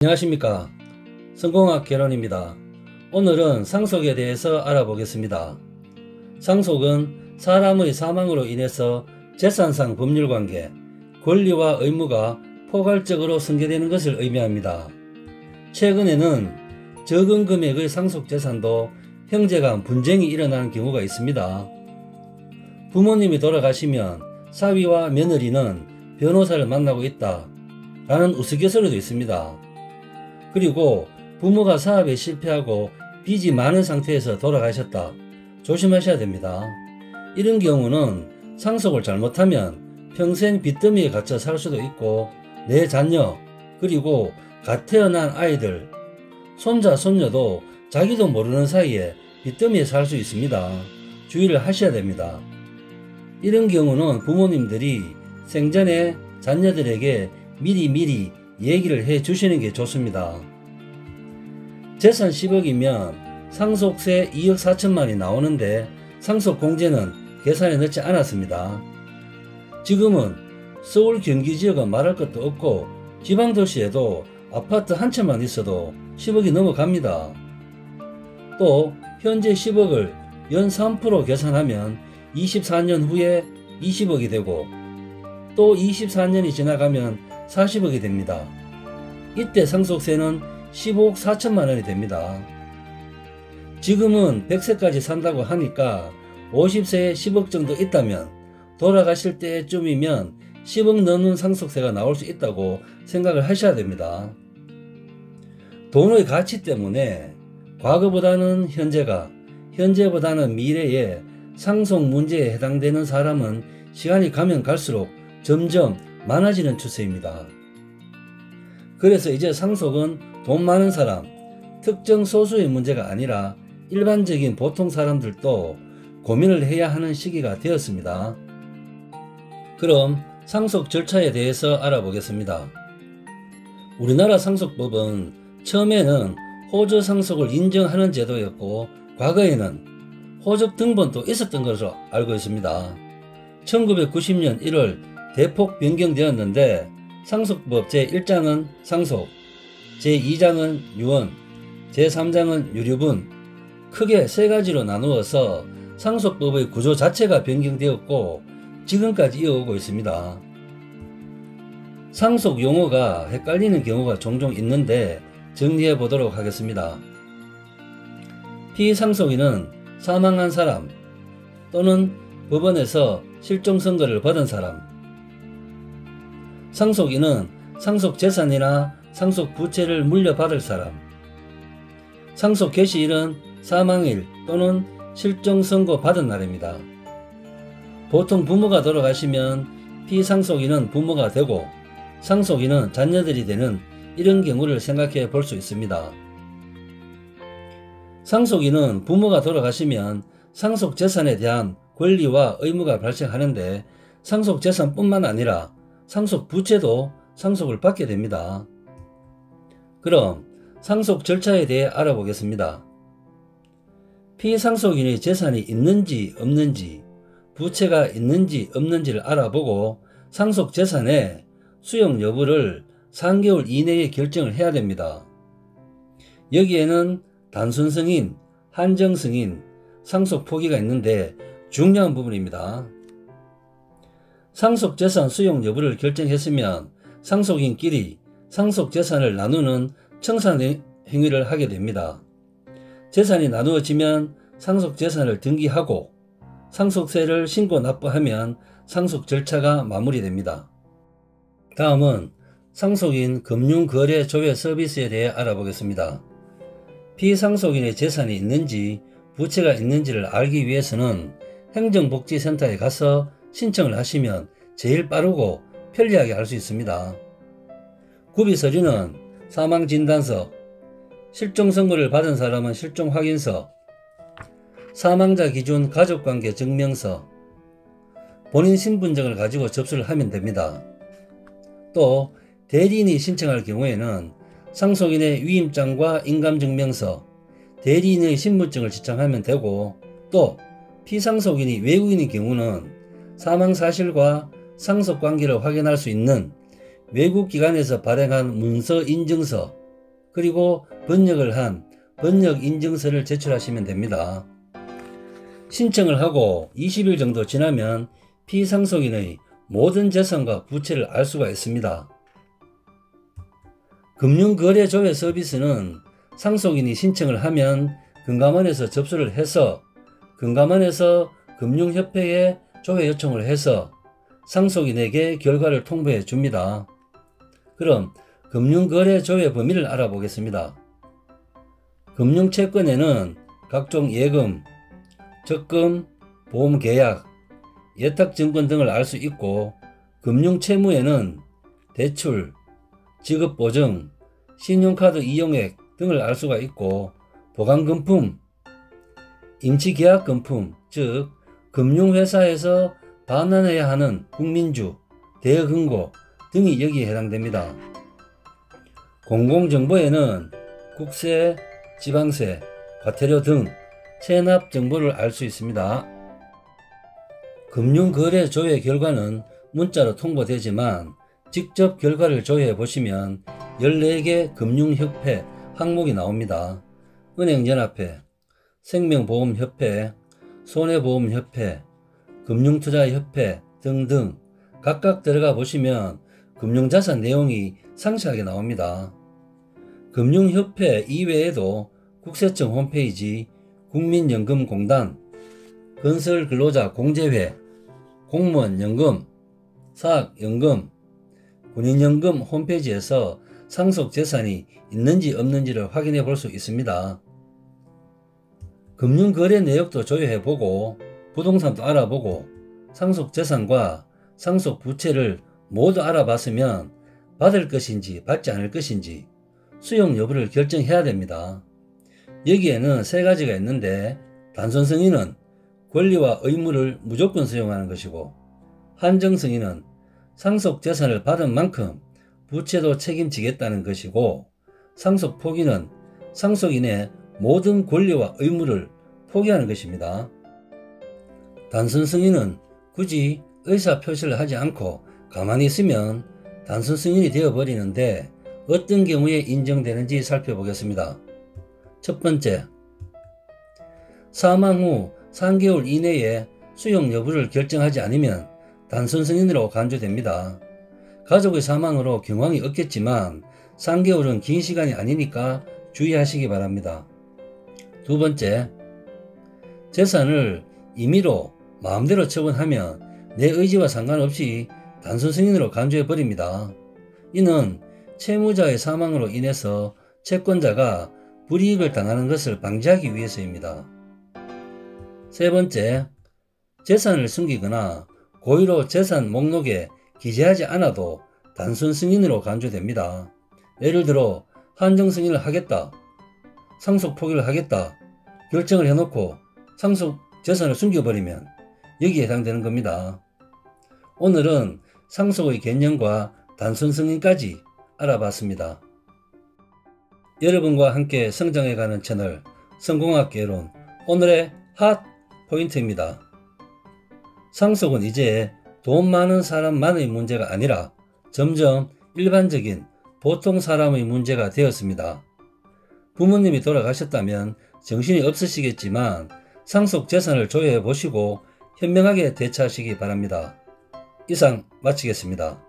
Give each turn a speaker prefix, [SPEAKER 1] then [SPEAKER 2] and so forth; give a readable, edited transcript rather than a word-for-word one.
[SPEAKER 1] 안녕하십니까. 성공학 개론입니다. 오늘은 상속에 대해서 알아보겠습니다. 상속은 사람의 사망으로 인해서 재산상 법률관계, 권리와 의무가 포괄적으로 승계되는 것을 의미합니다. 최근에는 적은 금액의 상속재산도 형제간 분쟁이 일어나는 경우가 있습니다. 부모님이 돌아가시면 사위와 며느리는 변호사를 만나고 있다 라는 우스갯소리도 있습니다. 그리고 부모가 사업에 실패하고 빚이 많은 상태에서 돌아가셨다. 조심하셔야 됩니다. 이런 경우는 상속을 잘못하면 평생 빚더미에 갇혀 살 수도 있고 내 자녀 그리고 갓 태어난 아이들, 손자, 손녀도 자기도 모르는 사이에 빚더미에 살 수 있습니다. 주의를 하셔야 됩니다. 이런 경우는 부모님들이 생전에 자녀들에게 미리 얘기를 해 주시는 게 좋습니다. 재산 10억이면 상속세 2억 4천만이 나오는데 상속공제는 계산에 넣지 않았습니다. 지금은 서울 경기 지역은 말할 것도 없고 지방도시에도 아파트 한 채만 있어도 10억이 넘어갑니다. 또 현재 10억을 연 3% 계산하면 24년 후에 20억이 되고 또 24년이 지나가면 40억이 됩니다. 이때 상속세는 15억 4천만 원이 됩니다. 지금은 100세까지 산다고 하니까 50세에 10억 정도 있다면 돌아가실 때쯤이면 10억 넘는 상속세가 나올 수 있다고 생각을 하셔야 됩니다. 돈의 가치 때문에 과거보다는 현재가, 현재보다는 미래에 상속 문제에 해당되는 사람은 시간이 가면 갈수록 점점 많아지는 추세입니다. 그래서 이제 상속은 돈 많은 사람, 특정 소수의 문제가 아니라 일반적인 보통 사람들도 고민을 해야 하는 시기가 되었습니다. 그럼 상속 절차에 대해서 알아보겠습니다. 우리나라 상속법은 처음에는 호적 상속을 인정하는 제도였고 과거에는 호적 등본도 있었던 것으로 알고 있습니다. 1990년 1월 대폭 변경되었는데 상속법 제1장은 상속, 제2장은 유언, 제3장은 유류분 크게 세 가지로 나누어서 상속법의 구조 자체가 변경되었고 지금까지 이어오고 있습니다. 상속 용어가 헷갈리는 경우가 종종 있는데 정리해 보도록 하겠습니다. 피상속인은 사망한 사람 또는 법원에서 실종 선고를 받은 사람, 상속인은 상속재산이나 상속부채를 물려받을 사람, 상속 개시일은 사망일 또는 실종 선고 받은 날입니다. 보통 부모가 돌아가시면 피상속인은 부모가 되고 상속인은 자녀들이 되는 이런 경우를 생각해 볼 수 있습니다. 상속인은 부모가 돌아가시면 상속재산에 대한 권리와 의무가 발생하는데 상속재산뿐만 아니라 상속부채도 상속을 받게 됩니다. 그럼 상속 절차에 대해 알아보겠습니다. 피상속인의 재산이 있는지 없는지, 부채가 있는지 없는지를 알아보고 상속재산의 수용 여부를 3개월 이내에 결정을 해야 됩니다. 여기에는 단순 승인, 한정 승인, 상속 포기가 있는데 중요한 부분입니다. 상속재산 수용 여부를 결정했으면 상속인끼리 상속재산을 나누는 청산 행위를 하게 됩니다. 재산이 나누어지면 상속재산을 등기하고 상속세를 신고 납부하면 상속 절차가 마무리됩니다. 다음은 상속인 금융거래 조회 서비스에 대해 알아보겠습니다. 피상속인의 재산이 있는지 부채가 있는지를 알기 위해서는 행정복지센터에 가서 신청을 하시면 제일 빠르고 편리하게 알 수 있습니다. 구비서류는 사망진단서, 실종선고를 받은 사람은 실종확인서, 사망자 기준 가족관계 증명서, 본인 신분증을 가지고 접수를 하면 됩니다. 또 대리인이 신청할 경우에는 상속인의 위임장과 인감증명서, 대리인의 신분증을 지참하면 되고 또 피상속인이 외국인의 경우는 사망사실과 상속관계를 확인할 수 있는 외국기관에서 발행한 문서인증서 그리고 번역을 한 번역인증서를 제출하시면 됩니다. 신청을 하고 20일 정도 지나면 피상속인의 모든 재산과 부채를 알 수가 있습니다. 금융거래조회 서비스는 상속인이 신청을 하면 금감원에서 접수를 해서 금감원에서 금융협회에 조회 요청을 해서 상속인에게 결과를 통보해 줍니다. 그럼 금융거래조회 범위를 알아보겠습니다. 금융채권에는 각종 예금, 적금, 보험계약, 예탁증권 등을 알 수 있고 금융채무에는 대출, 지급보증, 신용카드 이용액 등을 알 수가 있고 보강금품, 임치계약금품 즉 금융회사에서 반환해야 하는 국민주, 대여금고 등이 여기에 해당됩니다. 공공정보에는 국세, 지방세, 과태료 등 체납 정보를 알 수 있습니다. 금융거래조회 결과는 문자로 통보되지만 직접 결과를 조회해 보시면 14개 금융협회 항목이 나옵니다. 은행연합회, 생명보험협회, 손해보험협회, 금융투자협회 등등 각각 들어가 보시면 금융자산 내용이 상세하게 나옵니다. 금융협회 이외에도 국세청 홈페이지, 국민연금공단, 건설근로자 공제회, 공무원연금, 사학연금, 군인연금 홈페이지에서 상속재산이 있는지 없는지를 확인해 볼 수 있습니다. 금융거래 내역도 조회해보고 부동산도 알아보고 상속재산과 상속부채를 모두 알아봤으면 받을 것인지 받지 않을 것인지 수용 여부를 결정해야 됩니다. 여기에는 3가지가 있는데 단순 승인은 권리와 의무를 무조건 수용하는 것이고 한정 승인은 상속재산을 받은 만큼 부채도 책임지겠다는 것이고 상속 포기는 상속인의 모든 권리와 의무를 포기하는 것입니다. 단순 승인은 굳이 의사표시를 하지 않고 가만히 있으면 단순 승인이 되어버리는데 어떤 경우에 인정되는지 살펴보겠습니다. 첫 번째, 사망 후 3개월 이내에 수용 여부를 결정하지 않으면 단순 승인으로 간주됩니다. 가족의 사망으로 경황이 없겠지만 3개월은 긴 시간이 아니니까 주의하시기 바랍니다. 두 번째, 재산을 임의로 마음대로 처분하면 내 의지와 상관없이 단순 승인으로 간주해버립니다. 이는 채무자의 사망으로 인해서 채권자가 불이익을 당하는 것을 방지하기 위해서입니다. 세 번째, 재산을 숨기거나 고의로 재산 목록에 기재하지 않아도 단순 승인으로 간주됩니다. 예를 들어 한정 승인을 하겠다, 상속 포기를 하겠다 결정을 해놓고 상속 재산을 숨겨버리면 여기에 해당되는 겁니다. 오늘은 상속의 개념과 단순 승인까지 알아봤습니다. 여러분과 함께 성장해가는 채널 성공학개론 오늘의 핫 포인트입니다. 상속은 이제 돈 많은 사람만의 문제가 아니라 점점 일반적인 보통 사람의 문제가 되었습니다. 부모님이 돌아가셨다면 정신이 없으시겠지만 상속 재산을 조회해 보시고 현명하게 대처하시기 바랍니다. 이상 마치겠습니다.